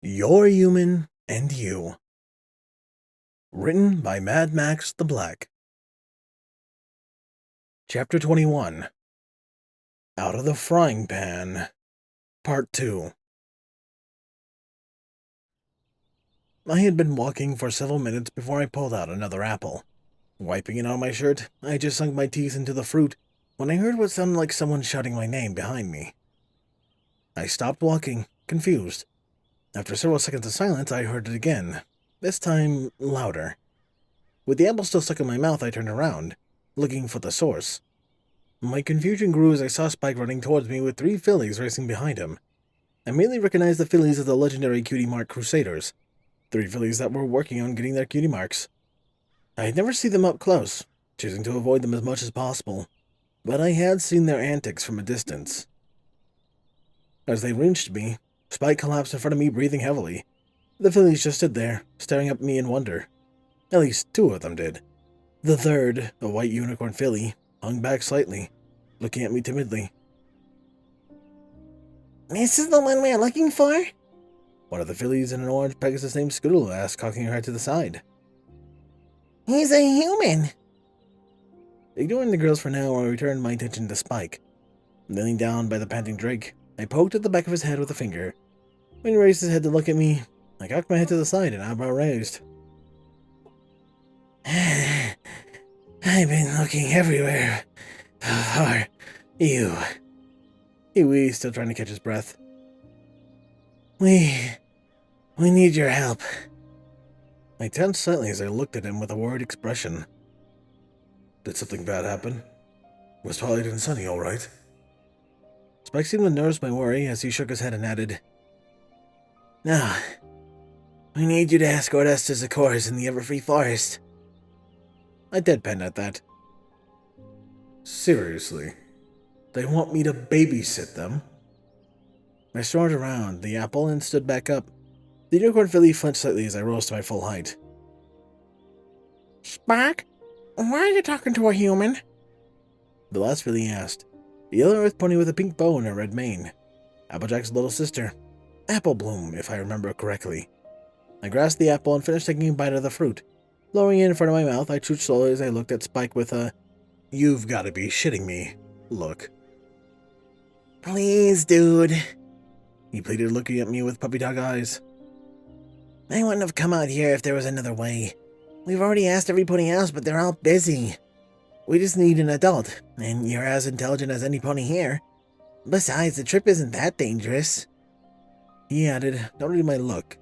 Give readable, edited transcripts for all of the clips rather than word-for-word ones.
You're Human and You. Written by Mad Max the Black. Chapter 21. Out of the Frying Pan. Part 2. I had been walking for several minutes before I pulled out another apple. Wiping it on my shirt, I just sunk my teeth into the fruit when I heard what sounded like someone shouting my name behind me. I stopped walking, confused. After several seconds of silence, I heard it again, this time louder. With the apple still stuck in my mouth, I turned around, looking for the source. My confusion grew as I saw Spike running towards me with 3 fillies racing behind him. I immediately recognized the fillies as the legendary cutie mark Crusaders, 3 fillies that were working on getting their cutie marks. I had never seen them up close, choosing to avoid them as much as possible, but I had seen their antics from a distance. As they reached me, Spike collapsed in front of me, breathing heavily. The fillies just stood there, staring up at me in wonder. At least 2 of them did. The third, a white unicorn filly, hung back slightly, looking at me timidly. "This is the one we're looking for?" One of the fillies in an orange Pegasus named Squall asked, cocking her head to the side. "He's a human." Ignoring the girls for now, I returned my attention to Spike. Kneeling down by the panting Drake, I poked at the back of his head with a finger. When he raised his head to look at me, I cocked my head to the side and eyebrow raised. "I've been looking everywhere for you." He wheezed, still trying to catch his breath. We need your help." I tensed slightly as I looked at him with a worried expression. Did something bad happen? Was Twilight and Sunny all right? Spike seemed to notice my worry as he shook his head and added, "No. We need you to escort us to Ofcourse in the Everfree Forest." I deadpanned at that. Seriously? They want me to babysit them? I strode around the apple and stood back up. The unicorn filly flinched slightly as I rose to my full height. "Spike, why are you talking to a human?" The last filly asked, a yellow earth pony with a pink bow and a red mane. Applejack's little sister. Apple Bloom, if I remember correctly. I grasped the apple and finished taking a bite of the fruit. Lowering it in front of my mouth, I chewed slowly as I looked at Spike with a, "You've got to be shitting me" look. "Please, dude," he pleaded, looking at me with puppy dog eyes. "I wouldn't have come out here if there was another way. We've already asked every pony else, but they're all busy. We just need an adult, and you're as intelligent as any pony here. Besides, the trip isn't that dangerous." He added, noting my look.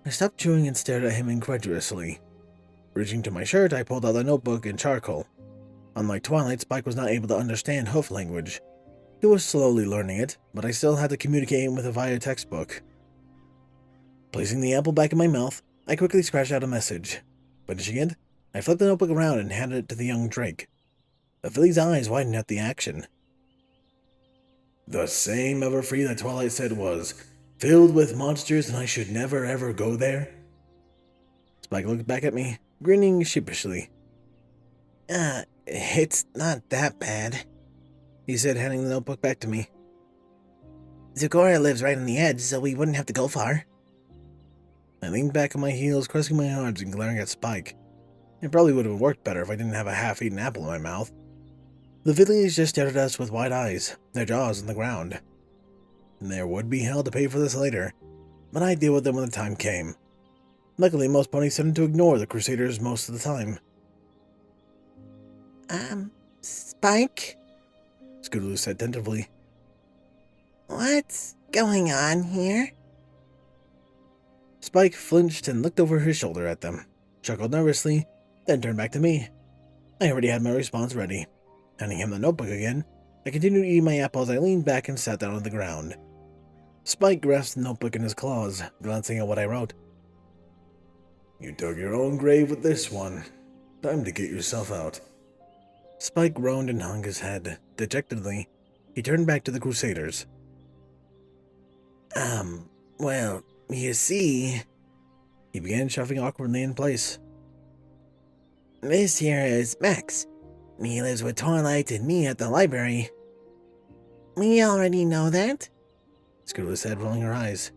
I stopped chewing and stared at him incredulously. Reaching to my shirt, I pulled out the notebook and charcoal. Unlike Twilight, Spike was not able to understand hoof language. He was slowly learning it, but I still had to communicate with him via textbook. Placing the apple back in my mouth, I quickly scratched out a message. Finishing it, I flipped the notebook around and handed it to the young Drake. The filly's eyes widened at the action. The same Everfree that Twilight said was filled with monsters and I should never ever go there? Spike looked back at me, grinning sheepishly. It's not that bad," he said, handing the notebook back to me. "Zagora lives right on the edge, so we wouldn't have to go far." I leaned back on my heels, crossing my arms and glaring at Spike. It probably would have worked better if I didn't have a half-eaten apple in my mouth. The fillies just stared at us with wide eyes, their jaws on the ground. There would be hell to pay for this later, but I'd deal with them when the time came. Luckily, most ponies tended to ignore the Crusaders most of the time. Spike? Squall said tentatively. "What's going on here?" Spike flinched and looked over his shoulder at them, chuckled nervously, then turned back to me. I already had my response ready. Handing him the notebook again, I continued eating my apple as I leaned back and sat down on the ground. Spike grasped the notebook in his claws, glancing at what I wrote. You dug your own grave with this one. Time to get yourself out. Spike groaned and hung his head. Dejectedly, he turned back to the Crusaders. Well, you see..." He began shuffling awkwardly in place. "This here is Max. He lives with Twilight and me at the library." "We already know that," Squall said, rolling her eyes.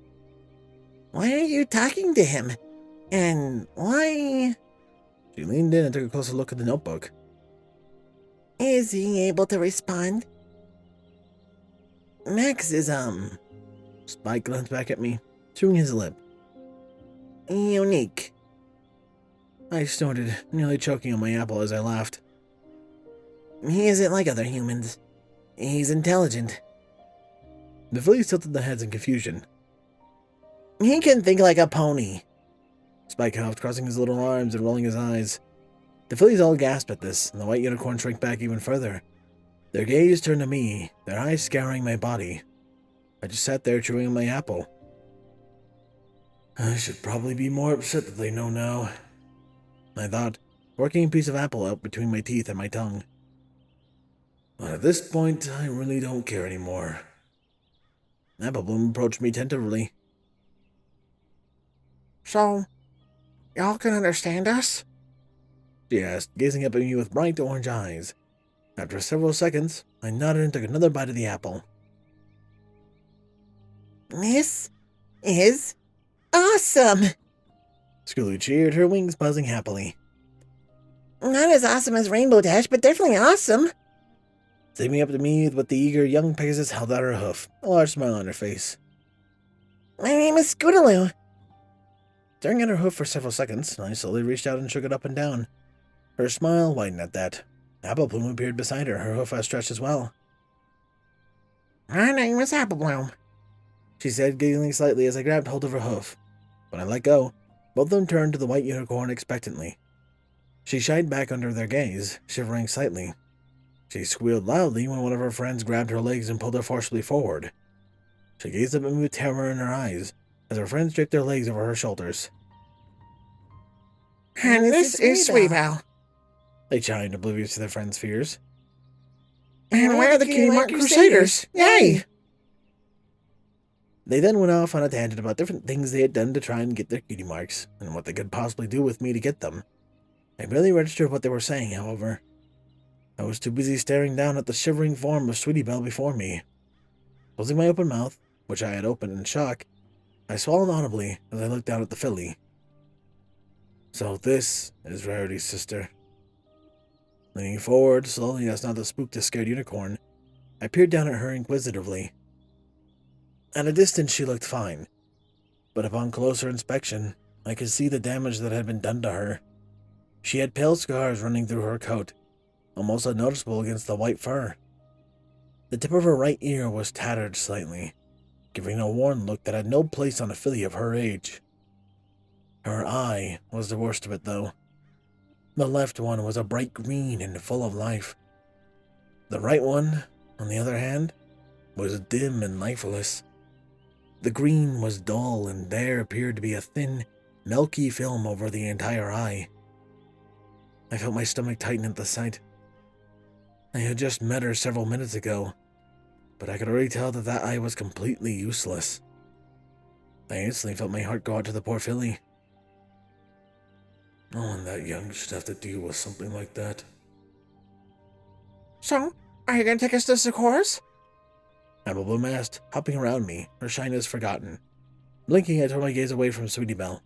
Why are you talking to him? And why She leaned in and took a closer look at the notebook. is he able to respond? Max is, Spike glanced back at me, chewing his lip. unique. I snorted, nearly choking on my apple as I laughed. He isn't like other humans. He's intelligent. The fillies tilted their heads in confusion. He can think like a pony. Spike huffed, crossing his little arms and rolling his eyes. The fillies all gasped at this, and the white unicorn shrank back even further. Their gaze turned to me, their eyes scouring my body. I just sat there chewing on my apple. I should probably be more upset that they know now, I thought, working a piece of apple out between my teeth and my tongue. But at this point, I really don't care anymore. Apple Bloom approached me tentatively. So, y'all can understand us? She asked, gazing up at me with bright orange eyes. After several seconds, I nodded and took another bite of the apple. This is awesome! Skulu cheered, her wings buzzing happily. Not as awesome as Rainbow Dash, but definitely awesome. Stepping up to me with the eager young Pegasus held out her hoof, a large smile on her face. My name is Scootaloo. Staring at her hoof for several seconds, I slowly reached out and shook it up and down. Her smile widened at that. Apple Bloom appeared beside her, her hoof outstretched as well. My name is Apple Bloom, She said, giggling slightly as I grabbed hold of her hoof. When I let go, both of them turned to the white unicorn expectantly. She shied back under their gaze, shivering slightly. She squealed loudly when one of her friends grabbed her legs and pulled her forcibly forward. She gazed up at me with terror in her eyes, as her friends draped their legs over her shoulders. And this is Sweetbell. They chimed, oblivious to their friends' fears. And we're the Cutie Mark Crusaders. Yay! They then went off on a tangent about different things they had done to try and get their cutie marks, and what they could possibly do with me to get them. I barely registered what they were saying, however. I was too busy staring down at the shivering form of Sweetie Belle before me. Closing my open mouth, which I had opened in shock, I swallowed audibly as I looked down at the filly. So this is Rarity's sister. Leaning forward, slowly as not to spook the scared unicorn, I peered down at her inquisitively. At a distance she looked fine, but upon closer inspection, I could see the damage that had been done to her. She had pale scars running through her coat, almost unnoticeable against the white fur. The tip of her right ear was tattered slightly, giving a worn look that had no place on a filly of her age. Her eye was the worst of it, though. The left one was a bright green and full of life. The right one, on the other hand, was dim and lifeless. The green was dull, and there appeared to be a thin, milky film over the entire eye. I felt my stomach tighten at the sight. I had just met her several minutes ago, but I could already tell that that eye was completely useless. I instantly felt my heart go out to the poor filly. No one that young should have to deal with something like that. So, are you gonna take us to Ofcourse? Apple Bloom asked, hopping around me, her shyness forgotten. Blinking, I turned my gaze away from Sweetie Belle.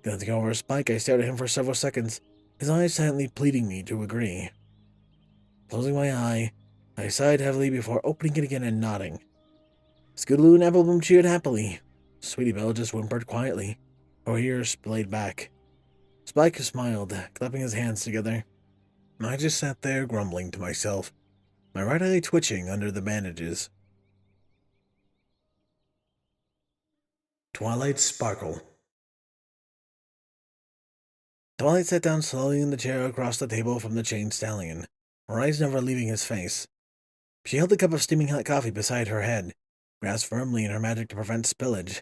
Glancing over at Spike, I stared at him for several seconds, his eyes silently pleading me to agree. Closing my eye, I sighed heavily before opening it again and nodding. Scootaloo and Apple Bloom cheered happily. Sweetie Belle just whimpered quietly, her ears splayed back. Spike smiled, clapping his hands together. I just sat there grumbling to myself, my right eye twitching under the bandages. Twilight's Sparkle. Twilight sat down slowly in the chair across the table from the chained stallion, her eyes never leaving his face. She held the cup of steaming hot coffee beside her head, grasped firmly in her magic to prevent spillage.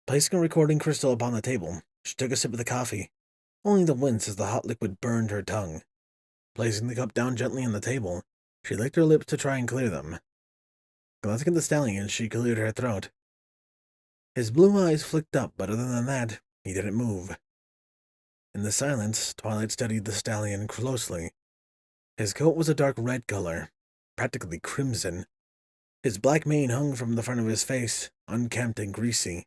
Placing a recording crystal upon the table, she took a sip of the coffee, only to wince as the hot liquid burned her tongue. Placing the cup down gently on the table, she licked her lips to try and clear them. Glancing at the stallion, she cleared her throat. His blue eyes flicked up, but other than that, he didn't move. In the silence, Twilight studied the stallion closely. His coat was a dark red color, practically crimson. His black mane hung from the front of his face, unkempt and greasy.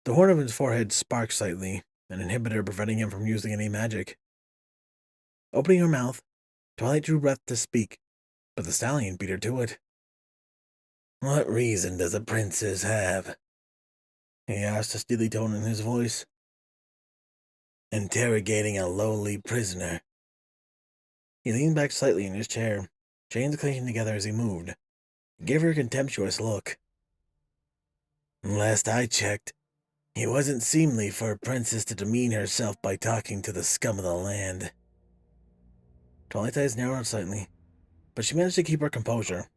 The horn of his forehead sparked slightly, an inhibitor preventing him from using any magic. Opening her mouth, Twilight drew breath to speak, but the stallion beat her to it. "What reason does a princess have?" he asked, a steely tone in his voice. "Interrogating a lowly prisoner." He leaned back slightly in his chair, chains clinking together as he moved. He gave her a contemptuous look. "Last I checked, it wasn't seemly for a princess to demean herself by talking to the scum of the land." Twilight's eyes narrowed slightly, but she managed to keep her composure.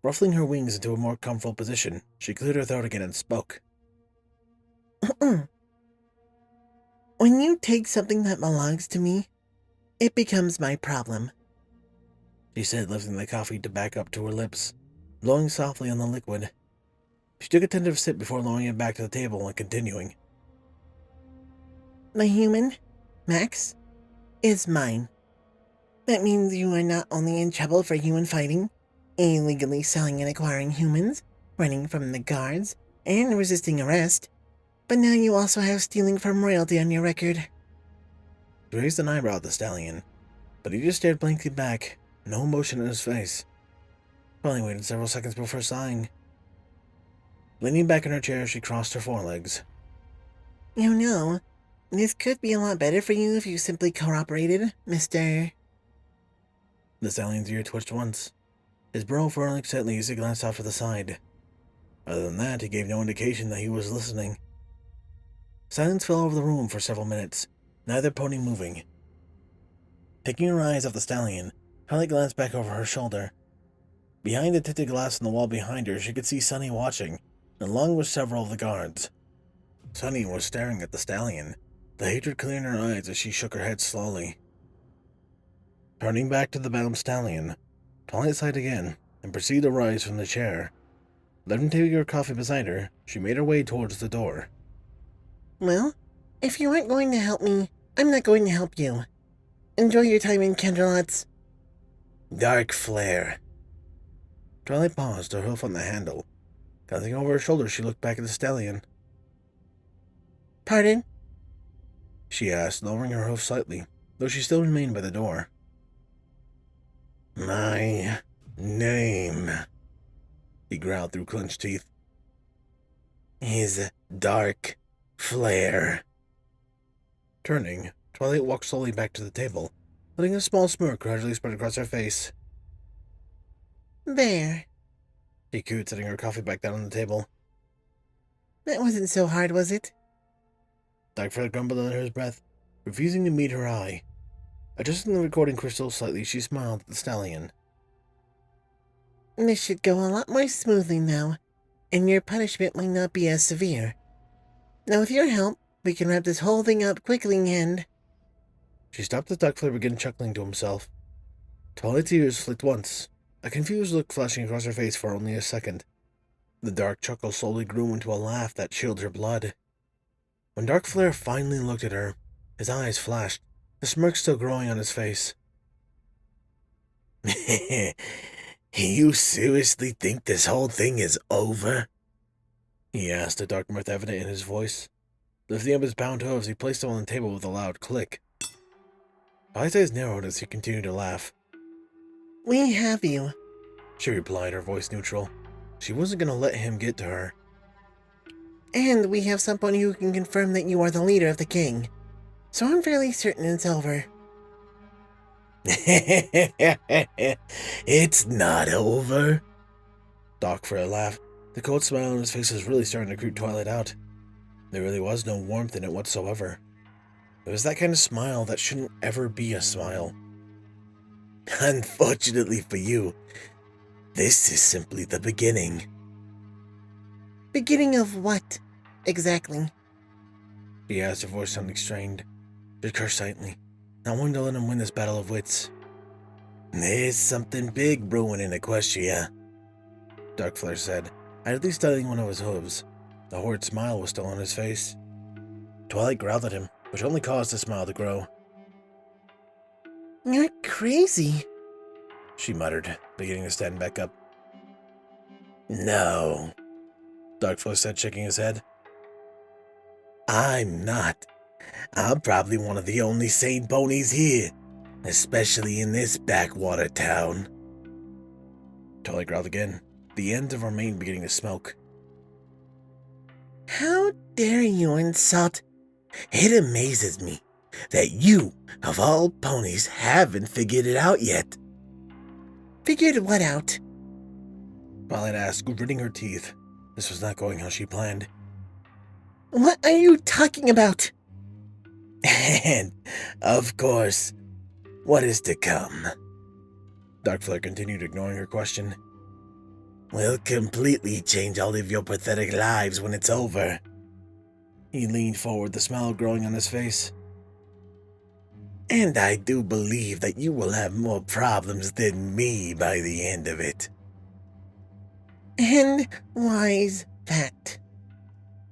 Ruffling her wings into a more comfortable position, she cleared her throat again and spoke. "When you take something that belongs to me, it becomes my problem," she said, lifting the coffee to back up to her lips, blowing softly on the liquid. She took a tentative sip before lowering it back to the table and continuing. "The human, Max, is mine. That means you are not only in trouble for human fighting, illegally selling and acquiring humans, running from the guards, and resisting arrest, but now you also have stealing from royalty on your record." She raised an eyebrow at the stallion, but he just stared blankly back, no emotion in his face. Probably waited several seconds before sighing. Leaning back in her chair, she crossed her forelegs. "You know, this could be a lot better for you if you simply cooperated, Mr. The stallion's ear twitched once, his brow furrowing slightly as he glanced off to the side. Other than that, he gave no indication that he was listening. Silence fell over the room for several minutes, neither pony moving. Taking her eyes off the stallion, Twilight glanced back over her shoulder. Behind the tinted glass on the wall behind her, she could see Sunny watching, along with several of the guards. Sunny was staring at the stallion, the hatred clear in her eyes as she shook her head slowly. Turning back to the bound stallion, Twilight sighed again and proceeded to rise from the chair. Letting taking her coffee beside her, she made her way towards the door. "Well, if you aren't going to help me, I'm not going to help you. Enjoy your time in Canterlot's." Dark flare. Twilight paused, her hoof on the handle. Glancing over her shoulder, she looked back at the stallion. "Pardon?" she asked, lowering her hoof slightly, though she still remained by the door. "My name," he growled through clenched teeth, "is Dark Flare." Turning, Twilight walked slowly back to the table, letting a small smirk gradually spread across her face. "There. She cooed, setting her coffee back down on the table. That wasn't so hard, was it?" Dark Flare grumbled under his breath, refusing to meet her eye. Adjusting the recording crystal slightly, she smiled at the stallion. "This should go a lot more smoothly now, and your punishment might not be as severe. Now with your help, we can wrap this whole thing up quickly and—" She stopped as Dark Flare began chuckling to himself. Twilight's ears flicked once, a confused look flashing across her face for only a second. The dark chuckle slowly grew into a laugh that chilled her blood. When Dark Flare finally looked at her, his eyes flashed, the smirk still growing on his face. "You seriously think this whole thing is over?" he asked, a dark mirth evident in his voice. Lifting up his bound hooves, he placed them on the table with a loud click. His eyes narrowed as he continued to laugh. "We have you," she replied, her voice neutral. She wasn't going to let him get to her. "and we have someone who can confirm that you are the leader of the king. So I'm fairly certain it's over." "It's not over." Dark Flare laughed. The cold smile on his face was really starting to creep Twilight out. There really was no warmth in it whatsoever. It was that kind of smile that shouldn't ever be a smile. "Unfortunately for you, this is simply the beginning." "Beginning of what, exactly?" She asked, her voice sounding strained. She cursed silently, not wanting to let him win this battle of wits. "There's something big brewing in Equestria," Dark Flare said, idly studying one of his hooves. The horrid smile was still on his face. Twilight growled at him, which only caused the smile to grow. "You're crazy," she muttered, beginning to stand back up. "No," Dark Flare said, shaking his head. I'm not. I'm probably one of the only sane ponies here, especially in this backwater town. Starlight growled again, the ends of her mane beginning to smoke. How dare you insult? It amazes me that you, of all ponies, haven't figured it out yet. Figured what out? Starlight asked, gritting her teeth. This was not going how she planned. What are you talking about? And, of course, what is to come? Darkflare continued, ignoring her question. Will completely change all of your pathetic lives when it's over. He leaned forward, the smile growing on his face. And I do believe that you will have more problems than me by the end of it. And why's that?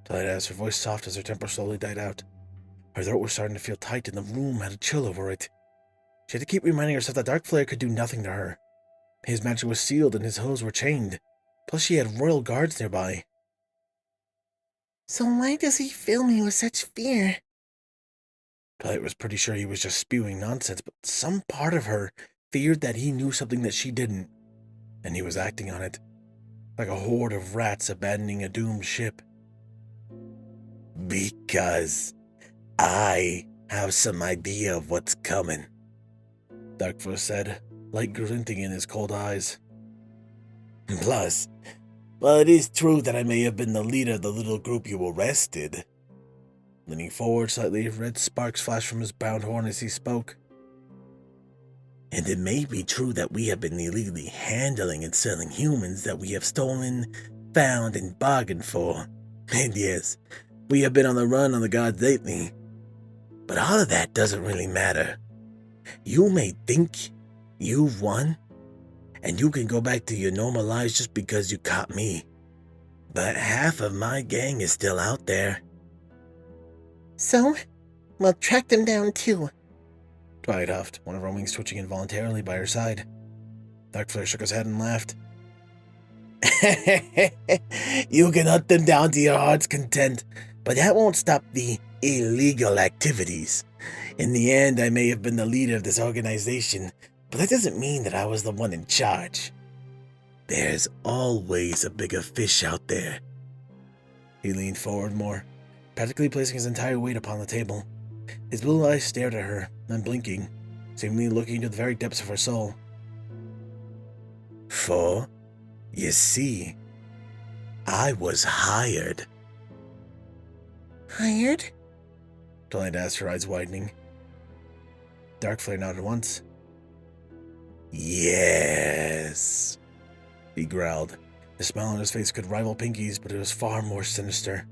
Starlight asked, her voice soft as her temper slowly died out. Her throat was starting to feel tight and the room had a chill over it. She had to keep reminding herself that Darkflare could do nothing to her. His magic was sealed and his hose were chained. Plus she had royal guards nearby. So why does he fill me with such fear? Twilight was pretty sure he was just spewing nonsense, but some part of her feared that he knew something that she didn't, and he was acting on it, like a horde of rats abandoning a doomed ship. Because I have some idea of what's coming, Darkflare said, light glinting in his cold eyes. Plus, while it is true that I may have been the leader of the little group you arrested. Leaning forward slightly, red sparks flashed from his bound horn as he spoke. And it may be true that we have been illegally handling and selling humans that we have stolen, found, and bargained for. And yes, we have been on the run on the gods lately. But all of that doesn't really matter. You may think you've won, and you can go back to your normal lives just because you caught me. But half of my gang is still out there. So, we'll track them down too. Twilight huffed, one of her wings twitching involuntarily by her side. Darkflare shook his head and laughed. You can hunt them down to your heart's content, but that won't stop the illegal activities. In the end, I may have been the leader of this organization, but that doesn't mean that I was the one in charge. There's always a bigger fish out there. He leaned forward more, practically placing his entire weight upon the table. His blue eyes stared at her, unblinking, seemingly looking into the very depths of her soul. For, you see, I was hired. Hired? Twilight asked, her eyes widening. Darkflare nodded once. Yes, he growled. The smile on his face could rival Pinky's, but it was far more sinister.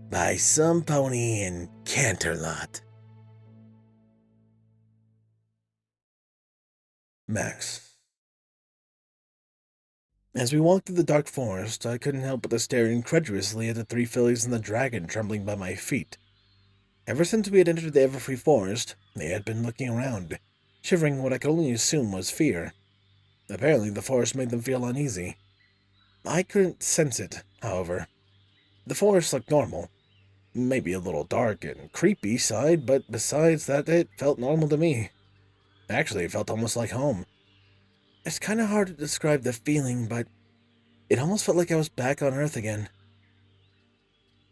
By some pony in Canterlot. Max. As we walked through the dark forest, I couldn't help but to stare incredulously at the three fillies and the dragon trembling by my feet. Ever since we had entered the Everfree Forest, they had been looking around, shivering what I could only assume was fear. Apparently, the forest made them feel uneasy. I couldn't sense it, however. The forest looked normal. Maybe a little dark and creepy side, but besides that, it felt normal to me. Actually, it felt almost like home. It's kind of hard to describe the feeling, but it almost felt like I was back on Earth again.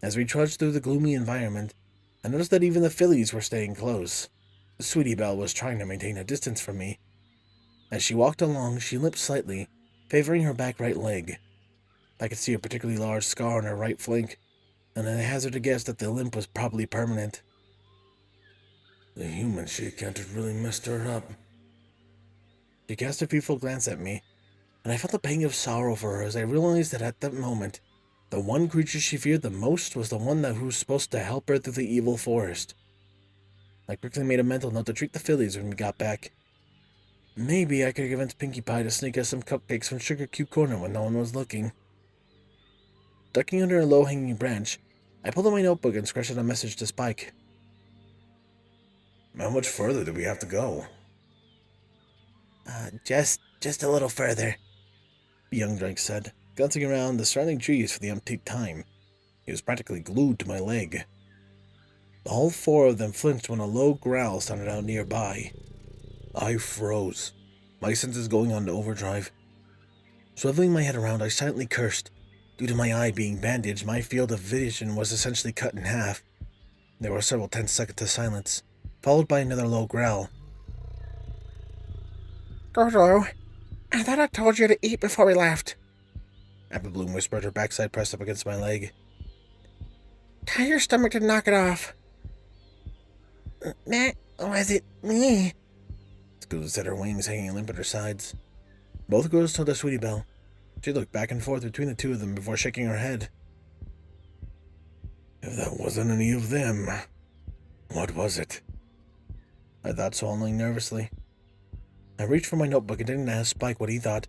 As we trudged through the gloomy environment, I noticed that even the fillies were staying close. Sweetie Belle was trying to maintain a distance from me. As she walked along, she limped slightly, favoring her back right leg. I could see a particularly large scar on her right flank, and I hazarded a guess that the limp was probably permanent. The human she encountered really messed her up. She cast a fearful glance at me, and I felt a pang of sorrow for her as I realized that at that moment, the one creature she feared the most was the one who was supposed to help her through the evil forest. I quickly made a mental note to treat the fillies when we got back. Maybe I could convince Pinkie Pie to sneak us some cupcakes from Sugar Cube Corner when no one was looking. Ducking under a low-hanging branch, I pulled out my notebook and scratched out a message to Spike. How much further do we have to go? Just a little further, the young drake said, glancing around the surrounding trees for the umpteenth time. He was practically glued to my leg. All four of them flinched when a low growl sounded out nearby. I froze, my senses going on to overdrive. Swiveling my head around, I silently cursed. Due to my eye being bandaged, my field of vision was essentially cut in half. There were several tense seconds of silence, followed by another low growl. Gordo, I thought I told you to eat before we left. Apple Bloom whispered, her backside pressed up against my leg. Tell your stomach to knock it off. That was it me? Scooter said, her wings hanging limp at her sides. Both girls told their Sweetie Belle. She looked back and forth between the two of them before shaking her head. If that wasn't any of them, what was it? I thought, swallowing nervously. I reached for my notebook and didn't ask Spike what he thought,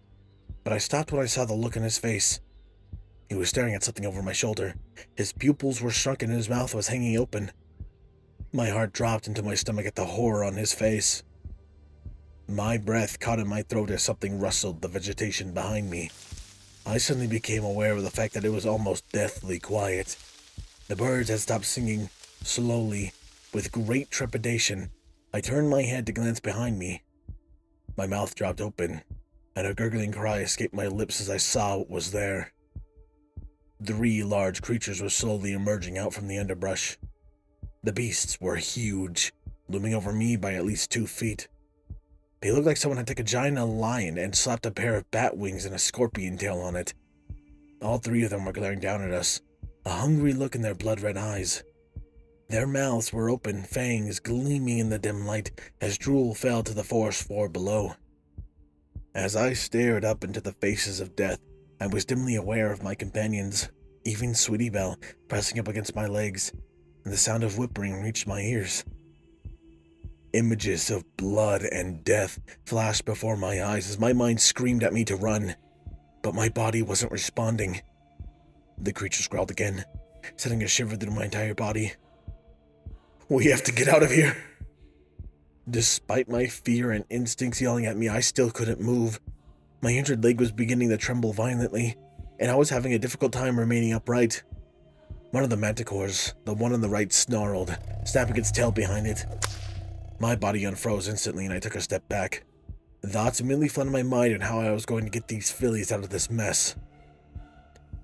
but I stopped when I saw the look in his face. He was staring at something over my shoulder. His pupils were shrunken and his mouth was hanging open. My heart dropped into my stomach at the horror on his face. My breath caught in my throat as something rustled the vegetation behind me. I suddenly became aware of the fact that it was almost deathly quiet. The birds had stopped singing. Slowly, with great trepidation, I turned my head to glance behind me. My mouth dropped open, and a gurgling cry escaped my lips as I saw what was there. 3 large creatures were slowly emerging out from the underbrush. The beasts were huge, looming over me by at least 2 feet. They looked like someone had taken a giant lion and slapped a pair of bat wings and a scorpion tail on it. All 3 of them were glaring down at us, a hungry look in their blood-red eyes. Their mouths were open, fangs gleaming in the dim light as drool fell to the forest floor below. As I stared up into the faces of death, I was dimly aware of my companions, even Sweetie Belle, pressing up against my legs, and the sound of whimpering reached my ears. Images of blood and death flashed before my eyes as my mind screamed at me to run, but my body wasn't responding. The creatures growled again, sending a shiver through my entire body. We have to get out of here! Despite my fear and instincts yelling at me, I still couldn't move. My injured leg was beginning to tremble violently, and I was having a difficult time remaining upright. One of the manticores, the one on the right, snarled, snapping its tail behind it. My body unfroze instantly and I took a step back. Thoughts immediately flooded my mind on how I was going to get these fillies out of this mess.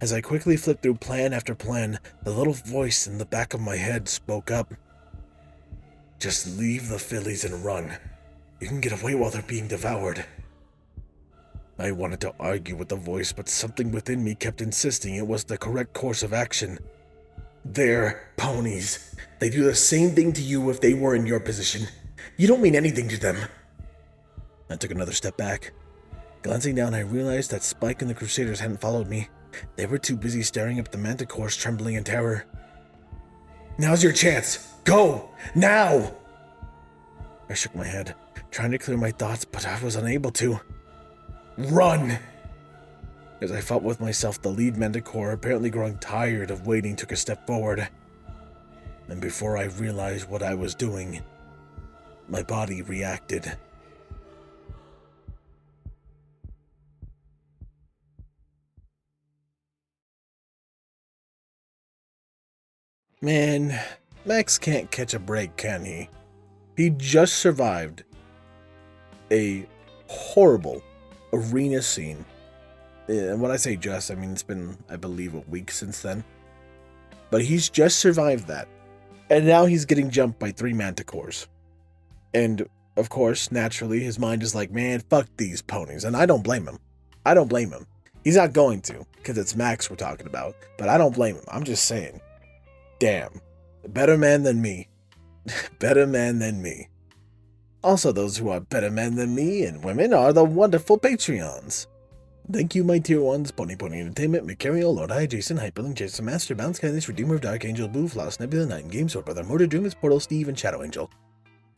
As I quickly flipped through plan after plan, the little voice in the back of my head spoke up. Just leave the fillies and run. You can get away while they're being devoured. I wanted to argue with the voice, but something within me kept insisting it was the correct course of action. They're ponies. They do the same thing to you if they were in your position. You don't mean anything to them. I took another step back. Glancing down, I realized that Spike and the Crusaders hadn't followed me. They were too busy staring up at the manticores, trembling in terror. Now's your chance. Go! Now! I shook my head, trying to clear my thoughts, but I was unable to. Run! As I fought with myself, the lead manticore, apparently growing tired of waiting, took a step forward. And before I realized what I was doing, my body reacted. Man, Max can't catch a break, can he? He just survived a horrible arena scene. And when I say just, I mean it's been, I believe, a week since then. But he's just survived that. And now he's getting jumped by 3 manticores. And, of course, naturally, his mind is like, man, fuck these ponies. And I don't blame him. I don't blame him. He's not going to, because it's Max we're talking about. But I don't blame him. I'm just saying. Damn. Better man than me. Better man than me. Also, those who are better men than me and women are the wonderful Patreons. Thank you, my tier 1s, Pony Entertainment, Mercurial, Lord High, Jason, Hyperlink, Jason Master, Bounce Kindness, Redeemer of Dark Angel, Blue, Floss, Nebula, Night, Game Sword Brother, Mordred, Dreamless, Portal, Steve, and Shadow Angel.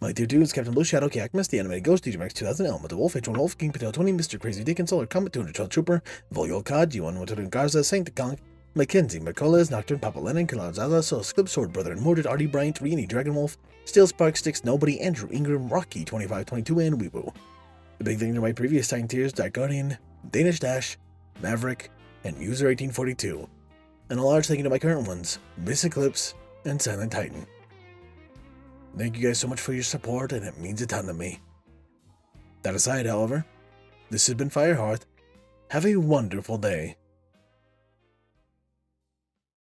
My tier 2s, Captain Blueshadow, Kiakmas, The Animated Ghost, DJMX 2000, Elma, The Wolf, H1 Wolf, King Patel 20, Mr. Crazy Dick, and Solar Comet, 212 Trooper, Volio Cod, G1, Winter Garza, Saint Conk, Mackenzie, Mercolas, Nocturne, Papa Lennon, Kalanzaza, Solus, Clip, Sword Brother, and Mordred, Artie, Bryant, Reenie, Dragonwolf, Steel Spark, Sticks, Nobody, Andrew, Ingram, Rocky, 2522, and Weeble. The big thing to my previous time tiers, Dark Guardian, Danish Dash, Maverick, and User 1842. and a large thank you to my current ones, Miss Eclipse and Silent Titan. Thank you guys so much for your support, and it means a ton to me. That aside, however, this has been Firehearth. Have a wonderful day.